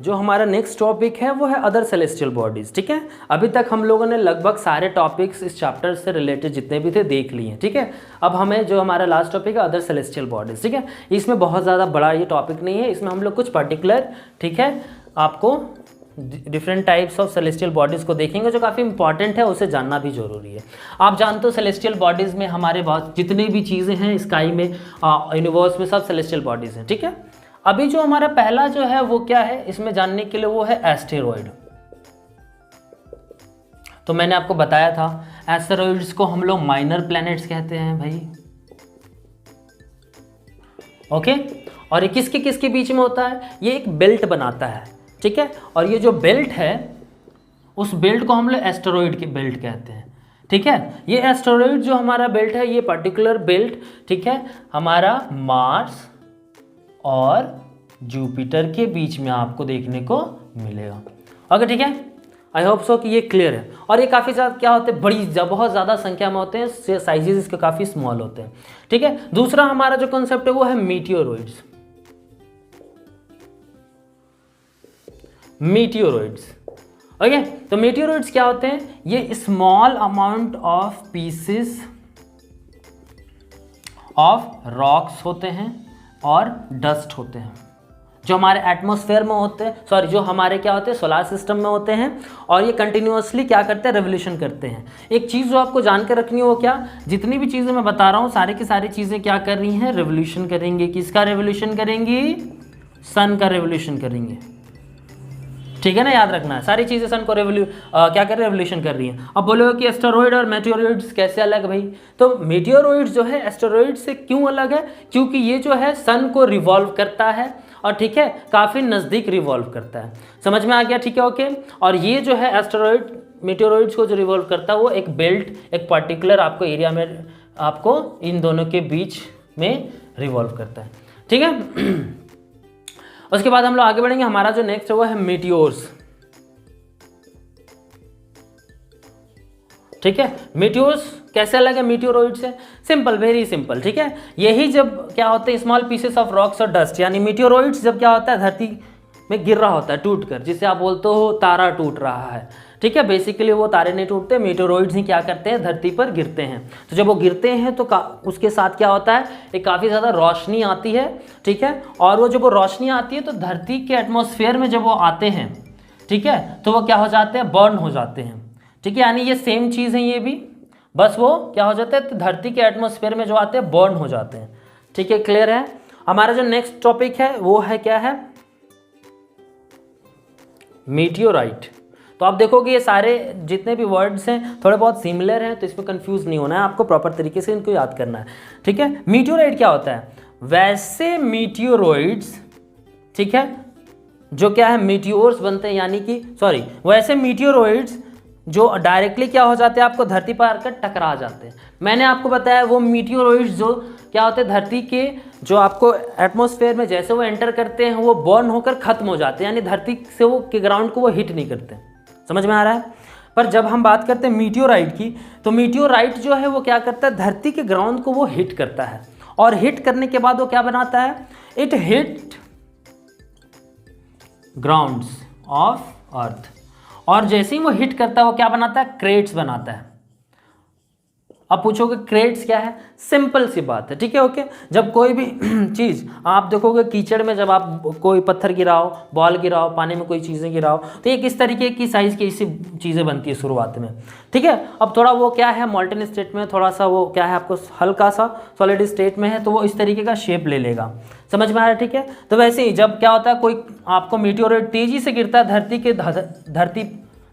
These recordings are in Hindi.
जो हमारा नेक्स्ट टॉपिक है वो है अदर सेलेस्टियल बॉडीज। ठीक है, अभी तक हम लोगों ने लगभग सारे टॉपिक्स इस चैप्टर से रिलेटेड जितने भी थे देख लिए हैं। ठीक है, अब हमें जो हमारा लास्ट टॉपिक है अदर सेलेस्टियल बॉडीज। ठीक है, इसमें बहुत ज़्यादा बड़ा ये टॉपिक नहीं है, इसमें हम लोग कुछ पर्टिकुलर, ठीक है, आपको different types of celestial bodies को देखेंगे जो काफ़ी इंपॉर्टेंट है, उसे जानना भी जरूरी है। आप जानते हो सेलेस्टियल बॉडीज़ में हमारे बहुत जितनी भी चीज़ें हैं स्काई में, यूनिवर्स में, सब सेलेस्टियल बॉडीज़ हैं। ठीक है, अभी जो हमारा पहला जो है वो क्या है इसमें जानने के लिए, वो है एस्टेरॉयड। तो मैंने आपको बताया था एस्टेरॉयड्स को हम लोग माइनर प्लैनेट्स कहते हैं भाई। ओके, और ये किसके किसके बीच में होता है, ये एक बेल्ट बनाता है। ठीक है, और ये जो बेल्ट है उस बेल्ट को हम लोग एस्टेरॉयड की बेल्ट कहते हैं। ठीक है, ये एस्टेरॉयड जो हमारा बेल्ट है, ये पर्टिकुलर बेल्ट, ठीक है, हमारा मार्स और जुपिटर के बीच में आपको देखने को मिलेगा। ओके, ठीक है, आई होप सो कि ये क्लियर है। और ये काफ़ी ज़्यादा क्या होते हैं, बहुत ज़्यादा संख्या में होते हैं, साइजेस इसके काफ़ी स्मॉल होते हैं। ठीक है, दूसरा हमारा जो कॉन्सेप्ट है वो है मीटियोरॉइड्स। मीटियोरॉइड्स, ओके, तो मीटियोरॉइड्स क्या होते हैं, ये small amount of pieces of rocks होते हैं और डस्ट होते हैं जो हमारे एटमॉस्फेयर में होते हैं, सॉरी जो हमारे क्या होते हैं सोलर सिस्टम में होते हैं, और ये कंटिन्यूअसली क्या करते हैं, रेवोल्यूशन करते हैं। एक चीज़ जो आपको जानकर रखनी है वो क्या, जितनी भी चीज़ें मैं बता रहा हूँ सारी की सारी चीज़ें क्या कर रही हैं, रेवोल्यूशन करेंगी। किसका रेवोल्यूशन करेंगी, सन का रेवोल्यूशन करेंगे। ठीक है ना, याद रखना है, सारी चीज़ें सन को क्या कर रेवोल्यूशन कर रही हैं। अब बोलोगे कि एस्टेरॉयड और मेटेओरॉइड्स कैसे अलग भाई, तो मेटेओरॉइड्स जो है एस्टेरॉयड से क्यों अलग है, क्योंकि ये जो है सन को रिवॉल्व करता है और ठीक है काफ़ी नज़दीक रिवॉल्व करता है। समझ में आ गया, ठीक है, ओके। और ये जो है एस्टेरॉयड मेटेओरॉइड्स को जो रिवॉल्व करता है वो एक बेल्ट, एक पर्टिकुलर आपको एरिया में आपको इन दोनों के बीच में रिवॉल्व करता है। ठीक है, उसके बाद हम लोग आगे बढ़ेंगे। हमारा जो नेक्स्ट है वो है मीटियोर्स। ठीक है, मीटियोर्स कैसे अलग है मीटियोरॉइड से, सिंपल, वेरी सिंपल। ठीक है, यही जब क्या होते हैं स्मॉल पीसेस ऑफ रॉक्स और डस्ट, यानी मीटियोरॉइड्स जब क्या होता है धरती में गिर रहा होता है टूट कर, जिसे आप बोलते हो तारा टूट रहा है। ठीक है, बेसिकली वो तारे नहीं टूटते, मीटियोरॉइड्स ही क्या करते हैं धरती पर गिरते हैं। तो जब वो गिरते हैं तो उसके साथ क्या होता है, एक काफ़ी ज़्यादा रोशनी आती है। ठीक है, और वो जब वो रोशनी आती है तो धरती के एटमॉस्फेयर में जब वो आते हैं, ठीक है, तो वो क्या हो जाते हैं, बर्न हो जाते हैं। ठीक है, यानी ये सेम चीज़ है ये भी, बस वो क्या हो जाता है तो धरती के एटमॉस्फेयर में जो आते हैं बर्न हो जाते हैं। ठीक है, क्लियर है। हमारा जो नेक्स्ट टॉपिक है वो है क्या है, मीटियोराइट। तो आप देखोगे ये सारे जितने भी वर्ड्स हैं थोड़े बहुत सिमिलर हैं, तो इसमें कंफ्यूज नहीं होना है, आपको प्रॉपर तरीके से इनको याद करना है। ठीक है, मीटियोराइट क्या होता है, वैसे मीटियोरॉइड्स, ठीक है, जो क्या है मीटियोर्स बनते हैं, यानी कि सॉरी वैसे मीटियोरॉइड्स जो डायरेक्टली क्या हो जाते हैं आपको धरती पर आकर टकरा जाते हैं। मैंने आपको बताया वो मीटियोरॉइड्स जो क्या होते हैं धरती के जो आपको एटमॉस्फेयर में जैसे वो एंटर करते हैं वो बर्न होकर खत्म हो जाते हैं, यानी धरती से वो के ग्राउंड को वो हिट नहीं करते। समझ में आ रहा है। पर जब हम बात करते हैं मीटियोराइट की, तो मीटियोराइट जो है वो क्या करता है धरती के ग्राउंड को वो हिट करता है, और हिट करने के बाद वो क्या बनाता है, it hit grounds of earth, और जैसे ही वो हिट करता है वो क्या बनाता है, क्रेट्स बनाता है। अब पूछोगे क्रेट्स क्या है, सिंपल सी बात है। ठीक है, ओके। जब कोई भी चीज़ आप देखोगे कीचड़ में, जब आप कोई पत्थर गिराओ, बॉल गिराओ, पानी में कोई चीज़ें गिराओ, तो ये किस तरीके की साइज़ की ऐसी चीज़ें बनती है शुरुआत में। ठीक है, अब थोड़ा वो क्या है मॉल्टन स्टेट में, थोड़ा सा वो क्या है आपको हल्का सा सॉलिड स्टेट में है, तो वो इस तरीके का शेप ले लेगा। समझ में आ रहा है। ठीक है, तो वैसे ही जब क्या होता है कोई आपको मीटियोराइट तेज़ी से गिरता है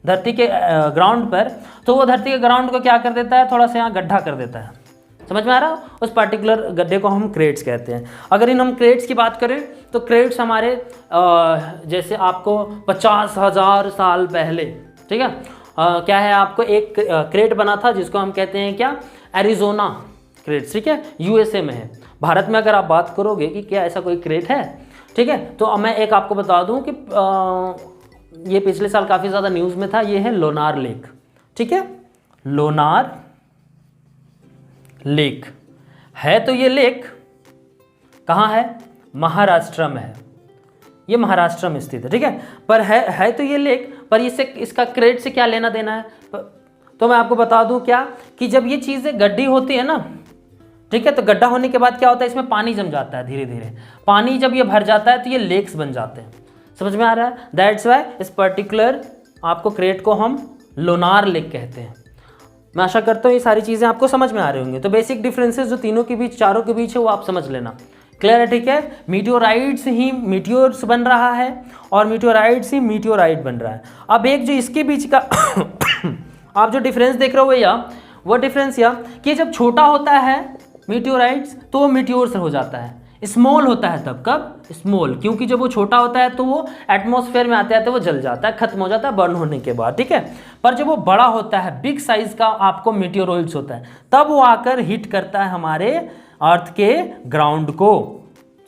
धरती के ग्राउंड पर, तो वो धरती के ग्राउंड को क्या कर देता है, थोड़ा सा यहाँ गड्ढा कर देता है। समझ में आ रहा है। उस पर्टिकुलर गड्ढे को हम क्रेट्स कहते हैं। अगर हम क्रेट्स की बात करें तो क्रेट्स हमारे जैसे आपको 50,000 साल पहले, ठीक है, क्या है आपको एक क्रेट बना था जिसको हम कहते हैं क्या, एरिजोना क्रेट्स। ठीक है, यूएसए में है। भारत में अगर आप बात करोगे कि क्या ऐसा कोई क्रेट है, ठीक है, तो मैं एक आपको बता दूं कि ये पिछले साल काफ़ी ज़्यादा न्यूज़ में था, ये है लोनार लेक। ठीक है, लोनार लेक है, तो ये लेक कहाँ है, महाराष्ट्र में है। ये महाराष्ट्र में स्थित है, ठीक है। पर है तो ये लेक, पर इसका क्रेट से क्या लेना देना है। तो मैं आपको बता दूं क्या कि जब ये चीज़ें गड्ढी होती है ना, ठीक है, तो गड्ढा होने के बाद क्या होता है, इसमें पानी जम जाता है धीरे धीरे। पानी जब ये भर जाता है तो ये लेक्स बन जाते हैं। समझ में आ रहा है। दैट्स वाई इस पर्टिकुलर आपको क्रेट को हम लोनार लेक कहते हैं। मैं आशा करता हूँ ये सारी चीज़ें आपको समझ में आ रही होंगी। तो बेसिक डिफरेंसेस जो तीनों के बीच, चारों के बीच है, वो आप समझ लेना। क्लियर है, ठीक है। मीटियोराइट्स ही मीटियोर्स बन रहा है और मीटियोराइट्स ही मीटियोराइट बन रहा है। अब एक जो इसके बीच का आप जो डिफरेंस देख रहे हो वो डिफरेंस कि जब छोटा होता है मीटियोराइट्स तो वो मीटियोर्स हो जाता है। स्मॉल होता है तब, कब, स्मॉल, क्योंकि जब वो छोटा होता है तो वो एटमॉस्फेयर में आते आते वो जल जाता है, खत्म हो जाता है बर्न होने के बाद, ठीक है। पर जब वो बड़ा होता है, बिग साइज का आपको मीटियोरॉइड्स होता है, तब वो आकर हिट करता है हमारे अर्थ के ग्राउंड को।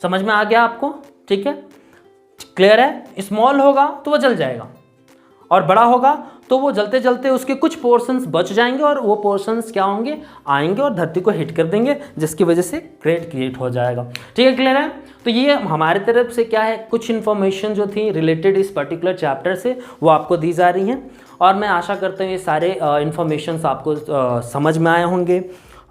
समझ में आ गया आपको, ठीक है, क्लियर है। स्मॉल होगा तो वो जल जाएगा और बड़ा होगा तो वो जलते जलते उसके कुछ पोर्शंस बच जाएंगे और वो पोर्शंस क्या होंगे, आएंगे और धरती को हिट कर देंगे, जिसकी वजह से क्रेट क्रिएट हो जाएगा। ठीक है, क्लियर है। तो ये हमारे तरफ से क्या है, कुछ इन्फॉर्मेशन जो थी रिलेटेड इस पर्टिकुलर चैप्टर से वो आपको दी जा रही हैं और मैं आशा करता हूँ ये सारे इन्फॉर्मेशंस आपको समझ में आए होंगे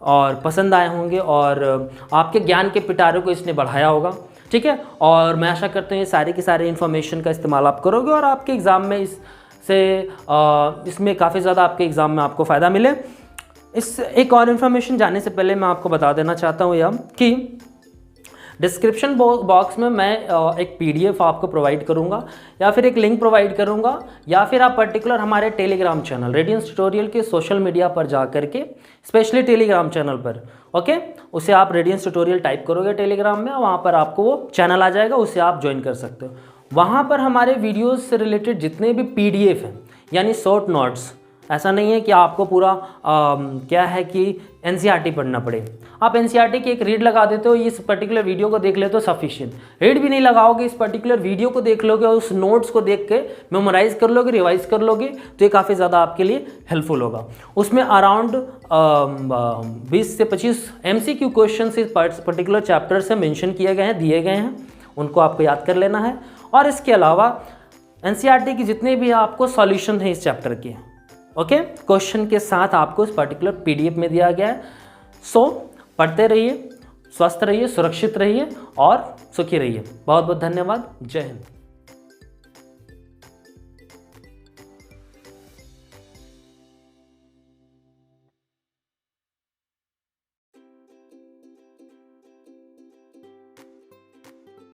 और पसंद आए होंगे और आपके ज्ञान के पिटारे को इसने बढ़ाया होगा, ठीक है। और मैं आशा करता हूँ ये सारे के सारे इन्फॉर्मेशन का इस्तेमाल आप करोगे और आपके एग्ज़ाम में इसमें काफ़ी ज़्यादा आपके एग्ज़ाम में आपको फ़ायदा मिले। इस एक और इन्फॉर्मेशन जाने से पहले मैं आपको बता देना चाहता हूँ यह कि डिस्क्रिप्शन बॉक्स में मैं एक PDF आपको प्रोवाइड करूँगा या फिर एक लिंक प्रोवाइड करूँगा, या फिर आप पर्टिकुलर हमारे टेलीग्राम चैनल रेडियंस ट्यूटोरियल के सोशल मीडिया पर जा करके, स्पेशली टेलीग्राम चैनल पर, ओके, उसे आप रेडियंस ट्यूटोरियल टाइप करोगे टेलीग्राम में, वहाँ पर आपको वो चैनल आ जाएगा, उसे आप ज्वाइन कर सकते हो। वहाँ पर हमारे वीडियोस से रिलेटेड जितने भी PDF हैं, यानी शॉर्ट नोट्स, ऐसा नहीं है कि आपको पूरा क्या है कि NCERT पढ़ना पड़े। आप NCERT की एक रीड लगा देते हो, इस पर्टिकुलर वीडियो को देख लेते हो, सफिशिएंट। रीड भी नहीं लगाओगे, इस पर्टिकुलर वीडियो को देख लोगे और उस नोट्स को देख के मेमोराइज कर लोगे, रिवाइज कर लोगे, तो ये काफ़ी ज़्यादा आपके लिए हेल्पफुल होगा। उसमें अराउंड 20 से 25 MCQ क्वेश्चन इस पर्टिकुलर चैप्टर से मेंशन किए गए हैं, दिए गए हैं, उनको आपको याद कर लेना है। और इसके अलावा NCERT की जितने भी आपको सॉल्यूशन हैं इस चैप्टर के, ओके, क्वेश्चन के साथ आपको इस पर्टिकुलर PDF में दिया गया है। सो पढ़ते रहिए, स्वस्थ रहिए, सुरक्षित रहिए और सुखी रहिए। बहुत बहुत धन्यवाद। जय हिंद।